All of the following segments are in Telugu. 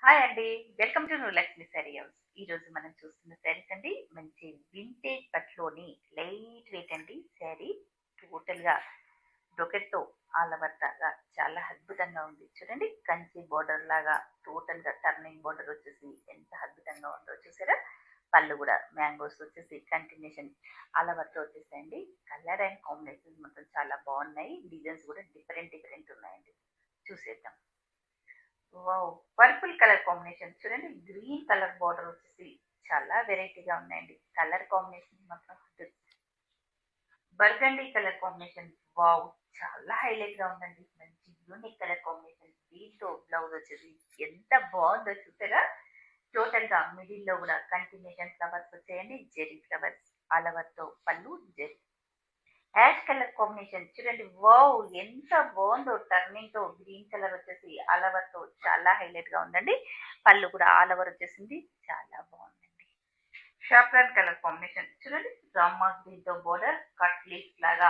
హాయ్ అండి. Welcome to Lakshmi sari house. ఈరోజు మనం చూస్తున్న శారీస్ అండి మంచి వింటేజ్ పట్టులోని లైట్ వెయిట్ అండి శారీ. టోటల్‌గా బ్రొకెట్‌తో ఆల్ ఓవర్ లాగా చాలా అద్భుతంగా ఉంది. చూడండి కంచి బోర్డర్ లాగా టోటల్‌గా టర్నింగ్ బోర్డర్ వచ్చేసి ఎంత అద్భుతంగా ఉందో చూసారా? పళ్ళు కూడా మ్యాంగోస్ వచ్చేసి కంటిన్యూషన్ ఆల్ ఓవర్‌తో వచ్చేసాయండి. కలర్ అండ్ కాంబినేషన్స్ మాత్రం చాలా బాగున్నాయి. డిజైన్స్ కూడా డిఫరెంట్ డిఫరెంట్ ఉన్నాయండి. చూసేద్దాం. వావ్! పర్పుల్ కలర్ కాంబినేషన్ చూడండి. గ్రీన్ కలర్ బార్డర్ వచ్చేసి చాలా వెరైటీగా ఉన్నాయండి. కలర్ కాంబినేషన్ మాత్రం బర్గండీ కలర్ కాంబినేషన్ వావ్! చాలా హైలైట్ గా ఉందండి. మంచి యూనిక్ కలర్ కాంబినేషన్. దీంతో బ్లౌజ్ వచ్చేసి ఎంత బాగుందో చూసారా? టోటల్ గా మిడిల్ లో కూడా కంటిన్యూషన్ ఫ్లవర్స్ వచ్చాయండి. జెరీ ఫ్లవర్స్ ఆల్ ఓవర్ తో పళ్ళు జెరీ యాష్ కలర్ కాంబినేషన్ చూడండి. వావ్! ఎంత బాగుందో టర్నింగ్ తో గ్రీన్ కలర్ వచ్చేసి ఆల్ ఓవర్ తో చాలా హైలైట్ గా ఉందండి. పళ్ళు కూడా ఆల్ ఓవర్ వచ్చేసింది. చాలా బాగుందండి. షాప్రాన్ కలర్ కాంబినేషన్ చూడండి. రామా గ్రీన్ తో బోర్డర్ కట్ లీఫ్ లాగా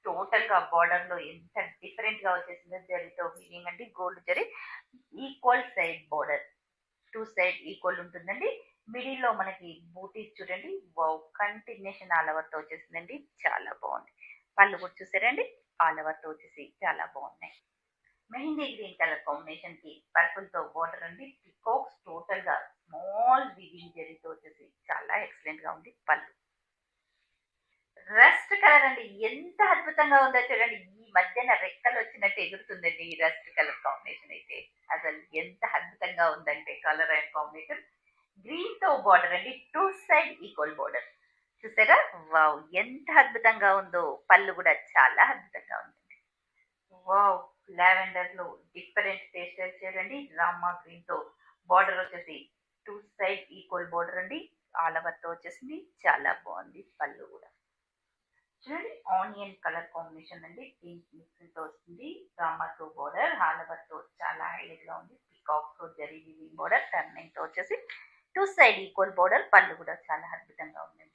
టోటల్ గా బార్డర్ లో ఎంత డిఫరెంట్ గా వచ్చేసిందో జరీతో ఫీలింగ్ అండి. Gold zari equal side border two side equal ఉంటుందండి. మిడిల్ లో మనకి బూటీస్ చూడండి. వావ్! కంటిన్యూషన్ ఆల్ ఓవర్ తో వచ్చేసిందండి. చాలా బాగుంది. పళ్ళు కూడా చూసారండి. ఆల్ ఓవర్ తో వచ్చేసి చాలా బాగున్నాయి. మెహందీ గ్రీన్ కలర్ కాంబినేషన్ కి పర్పుల్ తో బోర్డర్ అండి. పికాక్స్ టోటల్ గా స్మాల్ వీవింగ్ జరీతో వచ్చేసి చాలా ఎక్సలెంట్ గా ఉంది. పళ్ళు రస్ట్ కలర్ అండి. ఎంత అద్భుతంగా ఉందో చూడండి. ఈ మధ్యన రెక్కలు వచ్చినట్టు ఎగురుతుందండి ఈ రస్ట్ కలర్ కాంబినేషన్ అయితే. అసలు ఎంత అద్భుతంగా ఉందంటే కలర్ అండ్ కాంబినేషన్. గ్రీన్ తో బార్డర్ అండి. టూ సైడ్ ఈక్వల్ బార్డర్ చూసారా? వావ్! ఎంత అద్భుతంగా ఉందో. పళ్ళు కూడా చాలా అద్భుతంగా ఉందండి. వావ్! లావెండర్ లో డిఫరెంట్ టేస్ట్ చూడండి. రామా గ్రీన్ తో బార్డర్ వచ్చేసి టూ సైడ్ ఈక్వల్ బార్డర్ అండి. ఆల్ ఓవర్ తో వచ్చేసింది. చాలా బాగుంది. పళ్ళు కూడా చూడండి. ఆనియన్ కలర్ కాంబినేషన్ అండి. పింక్ మిక్సింగ్ తో వస్తుంది. రామా తో బార్డర్ ఆల్ ఓవర్ తో చాలా హైలైట్ గా ఉంది. పికాక్ తో జరీ వీవింగ్ బార్డర్ టర్నింగ్ తో వచ్చేసి టూ సైడ్ ఈక్వల్ బార్డర్. పళ్ళు కూడా చాలా అద్భుతంగా ఉందండి.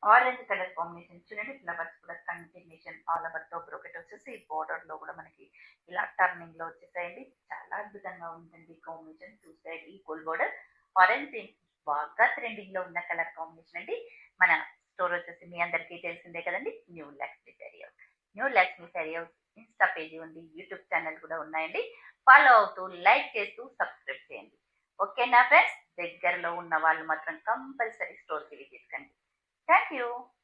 ఆరెంజ్ కలర్ కాంబినేషన్ చూడండి. ఫ్లవర్స్ కూడా కంటిన్యూషన్ ఆల్ ఓవర్ తో బ్రోకెట్ వచ్చేసి బోర్డర్ లో కూడా మనకి ఇలా టర్నింగ్ లో వచ్చేసాయండి. చాలా అద్భుతంగా ఉందండి combination. Two side equal border. Orange బాగా ట్రెండింగ్ లో ఉన్న కలర్ కాంబినేషన్ అండి. మన స్టోర్ వచ్చేసి మీ అందరికీ తెలిసిందే కదండి. New Lakshmi sari house. New Lakshmi sari house Insta page ఉంది. యూట్యూబ్ ఛానల్ కూడా ఉన్నాయండి. ఫాలో అవుతూ లైక్ చేస్తూ సబ్స్క్రైబ్ చేయండి. ఓకేనా ఫ్రెండ్స్? దగ్గరలో ఉన్న వాళ్ళు మాత్రం కంపల్సరీ స్టోర్కి విజిట్ కండి. Thank you.